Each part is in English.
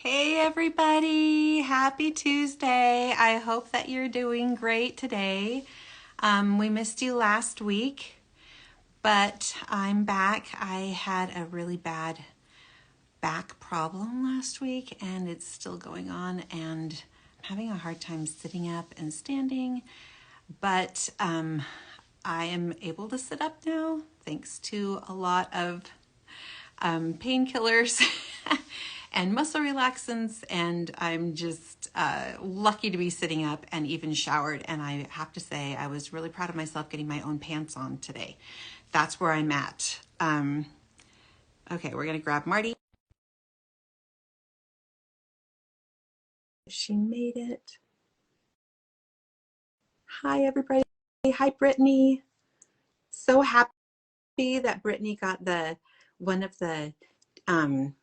Hey everybody, happy Tuesday. I hope that you're doing great today. We missed you last week, but I'm back. I had a really bad back problem last week and it's still going on, and I'm having a hard time sitting up and standing, but I am able to sit up now thanks to a lot of painkillers and muscle relaxants, and I'm just lucky to be sitting up and even showered. And I have to say, I was really proud of myself getting my own pants on today. That's where I'm at. Okay, we're gonna grab Marty. She made it. Hi everybody. Hi Brittany. So happy that Brittany got the one of the um,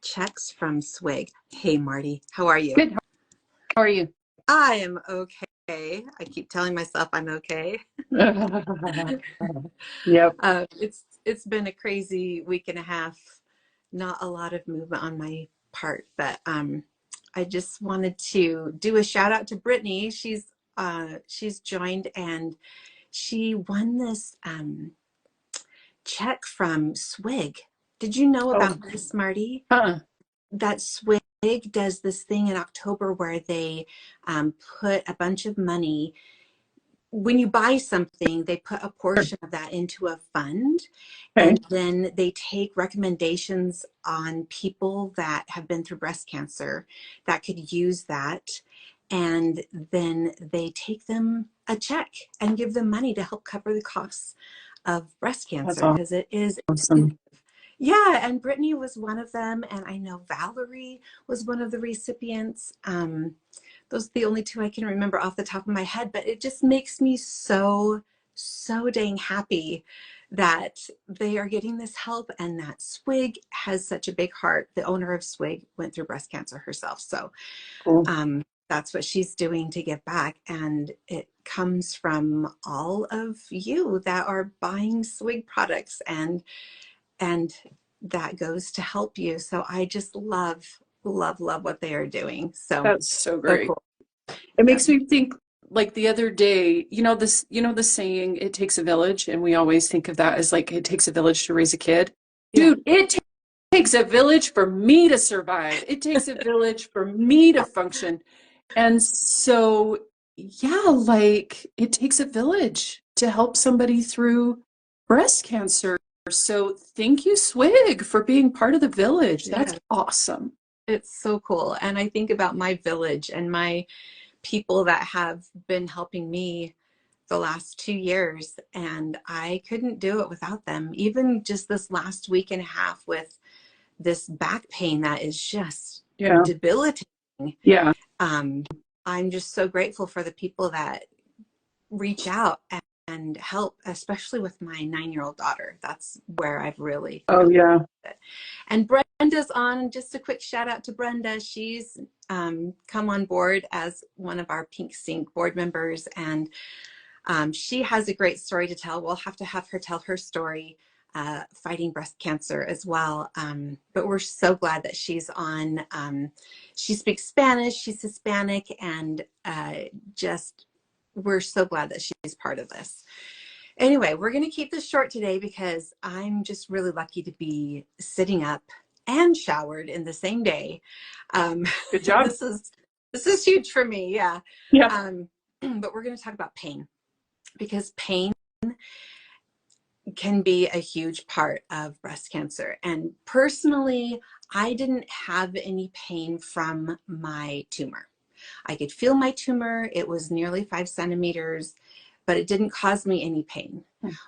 checks from Swig. Hey Marty, how are you? Good. How are you? I am okay. I keep telling myself I'm okay. Yep. It's been a crazy week and a half. Not a lot of movement on my part, but I just wanted to do a shout out to Brittany. She's joined and she won this check from Swig. Did you know Oh, about this, Marty? huh. That Swig does this thing in October where they put a bunch of money. When you buy something, they put a portion of that into a fund, Okay. and then they take recommendations on people that have been through breast cancer that could use that. And then they take them a check and give them money to help cover the costs of breast That's cancer because it is expensive. awesome. Yeah, and Brittany was one of them, and I know Valerie was one of the recipients. Those are the only two I can remember off the top of my head, but it just makes me so dang happy that they are getting this help and that Swig has such a big heart. The owner of Swig went through breast cancer herself, so Cool. that's what she's doing to give back, and it comes from all of you that are buying Swig products, and that goes to help you. So I just love what they are doing. So That's so so great. cool. It Yeah. makes me think like the other day, the saying, it takes a village, and we always think of that as like it takes a village to raise a kid. Yeah. Dude, takes a village for me to survive. It takes a village for me to function. And so, yeah, like it takes a village to help somebody through breast cancer. So thank you, Swig, for being part of the village. That's Yeah. awesome. It's so cool. And I think about my village and my people that have been helping me the last 2 years, and I couldn't do it without them. Even just this last week and a half with this back pain that is just Yeah. debilitating. Yeah. Um, I'm just so grateful for the people that reach out and help, especially with my 9-year-old daughter. That's where I've Oh, really yeah. it. And Brenda's on. Just a quick shout out to Brenda. She's come on board as one of our Pink Sync board members, and she has a great story to tell. We'll have to have her tell her story fighting breast cancer as well. But we're so glad that she's on. She speaks Spanish, she's Hispanic, and just we're so glad that she's part of this. Anyway, we're going to keep this short today because I'm just really lucky to be sitting up and showered in the same day. Good job. This is huge for me, yeah. Yeah. But we're going to talk about pain, because pain can be a huge part of breast cancer. And personally, I didn't have any pain from my tumor. I could feel my tumor. It was nearly 5 centimeters, but it didn't cause me any pain.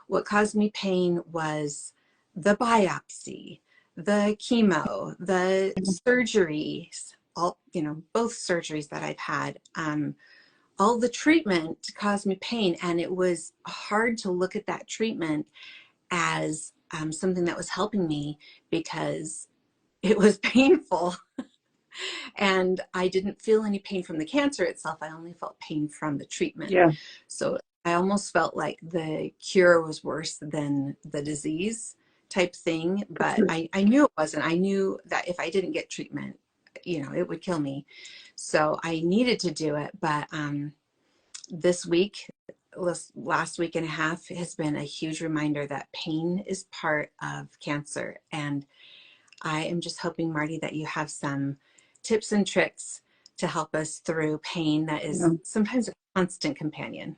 What caused me pain was the biopsy, the chemo, the surgeries, all, both surgeries that I've had. All the treatment caused me pain, and it was hard to look at that treatment as something that was helping me because it was painful. And I didn't feel any pain from the cancer itself. I only felt pain from the treatment. Yeah. So I almost felt like the cure was worse than the disease type thing. But I knew it wasn't. I knew that if I didn't get treatment, it would kill me. So I needed to do it. But this week, last week and a half has been a huge reminder that pain is part of cancer. And I am just hoping, Marty, that you have some tips and tricks to help us through pain that is sometimes a constant companion.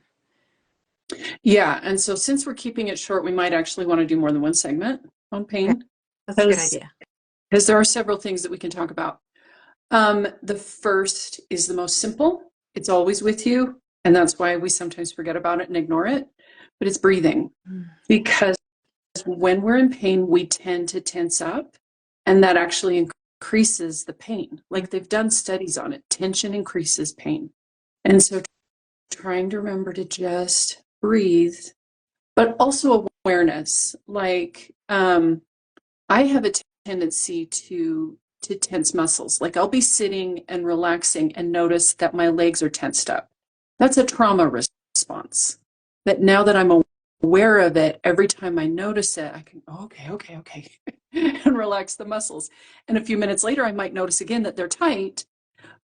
Yeah. And so since we're keeping it short, we might actually want to do more than one segment on pain. Okay. That's a good idea. Because there are several things that we can talk about. The first is the most simple. It's always with you. And that's why we sometimes forget about it and ignore it. But it's breathing. Because when we're in pain, we tend to tense up. And that actually increases the pain. Like they've done studies on it. Tension increases pain. And so trying to remember to just breathe, but also awareness. Like I have a tendency to tense muscles. Like I'll be sitting and relaxing and notice that my legs are tensed up. That's a trauma response. That now that I'm aware of it, every time I notice it, I can, okay, and relax the muscles. And a few minutes later, I might notice again that they're tight,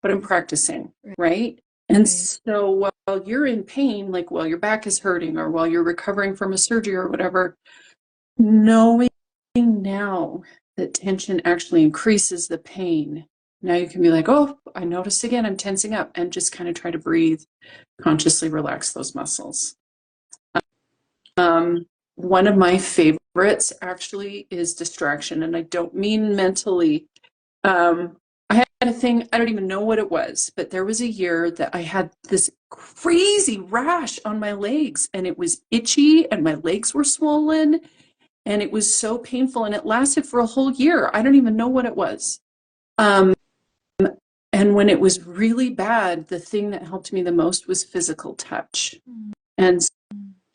but I'm practicing, right? And so while you're in pain, like while your back is hurting or while you're recovering from a surgery or whatever, knowing now that tension actually increases the pain, now you can be like, oh, I noticed again, I'm tensing up, and just kind of try to breathe, consciously relax those muscles. One of my favorites actually is distraction, and I don't mean mentally. I had a thing, I don't even know what it was, but there was a year that I had this crazy rash on my legs, and it was itchy, and my legs were swollen, and it was so painful, and it lasted for a whole year. I don't even know what it was. And when it was really bad, the thing that helped me the most was physical touch. And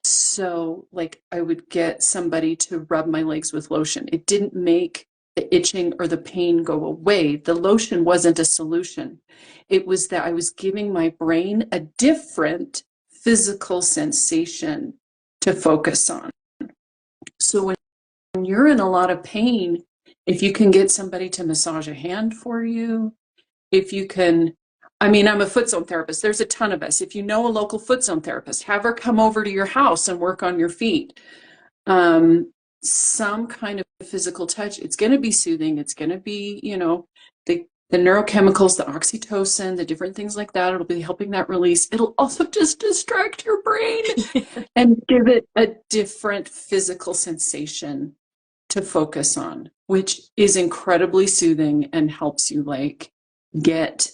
so like I would get somebody to rub my legs with lotion. It didn't make the itching or the pain go away. The lotion wasn't a solution. It was that I was giving my brain a different physical sensation to focus on. So when you're in a lot of pain, if you can get somebody to massage a hand for you, if you can, I mean, I'm a foot zone therapist. There's a ton of us. If you know a local foot zone therapist, have her come over to your house and work on your feet. Some kind of physical touch. It's going to be soothing. It's going to be, the neurochemicals, the oxytocin, the different things like that. It'll be helping that release. It'll also just distract your brain and give it a different physical sensation to focus on, which is incredibly soothing and helps you like get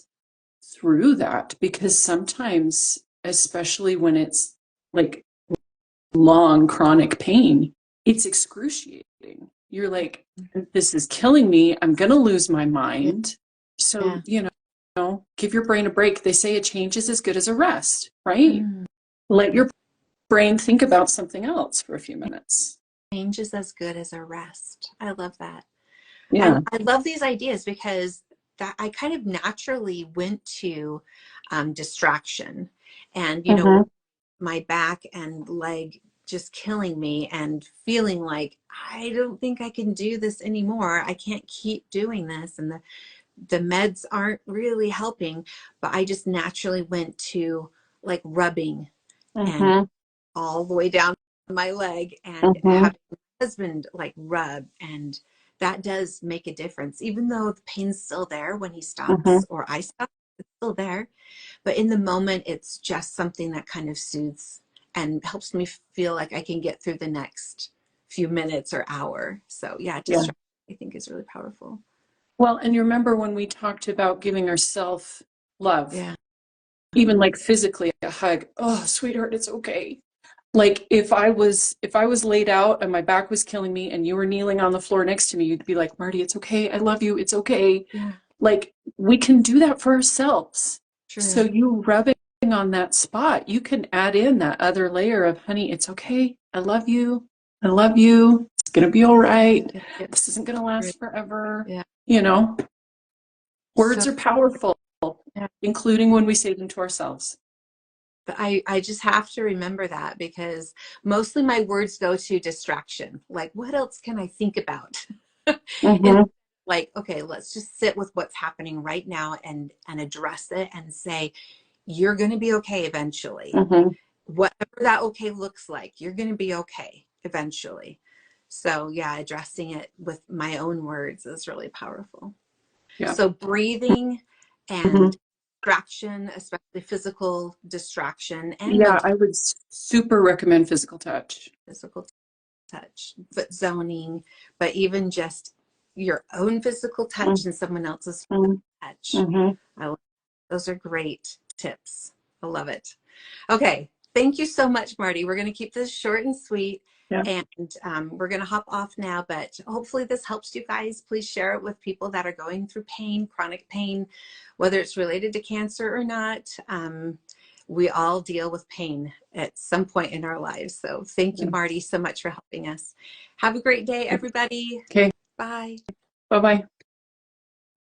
through that. Because sometimes, especially when it's like long chronic pain, it's excruciating. You're like, this is killing me. I'm going to lose my mind. So, give your brain a break. They say a change is as good as a rest, right? Let your brain think about something else for a few minutes. Change is as good as a rest. I love that. Yeah. I love these ideas because that I kind of naturally went to distraction, and my back and leg just killing me and feeling like I don't think I can do this anymore. I can't keep doing this, and the meds aren't really helping. But I just naturally went to like rubbing and all the way down my leg, and having my husband like rub, and that does make a difference. Even though the pain's still there when he stops or I stop, it's still there. But in the moment, it's just something that kind of soothes and helps me feel like I can get through the next few minutes or hour. So distraction, I think, is really powerful. Well, and you remember when we talked about giving ourselves love, even like physically a hug. Oh, sweetheart, it's okay. Like if I was laid out and my back was killing me and you were kneeling on the floor next to me, you'd be like, Marty, it's okay. I love you. It's okay. Yeah. Like we can do that for ourselves. True. So you rubbing on that spot, you can add in that other layer of, honey, it's okay. I love you. I love you. It's going to be all right. This isn't going to last forever. Yeah. Words are powerful, including when we say them to ourselves. But I just have to remember that, because mostly my words go to distraction. Like, what else can I think about? like, okay, let's just sit with what's happening right now and address it and say, you're going to be okay eventually. Mm-hmm. Whatever that okay looks like, you're going to be okay eventually. So yeah, addressing it with my own words is really powerful. Yeah. So breathing Mm-hmm. and distraction, especially physical distraction and Yeah, mental I would super recommend physical touch. physical touch, foot zoning, but even just your own physical touch and someone else's Mm-hmm. touch. Mm-hmm. Those are great tips. I love it. Okay. Thank you so much, Marti. We're going to keep this short and sweet. Yeah. And we're going to hop off now, but hopefully this helps you guys. Please share it with people that are going through pain, chronic pain, whether it's related to cancer or not. We all deal with pain at some point in our lives. So thank you, Marti, so much for helping us. Have a great day, everybody. Okay. Bye. Bye-bye.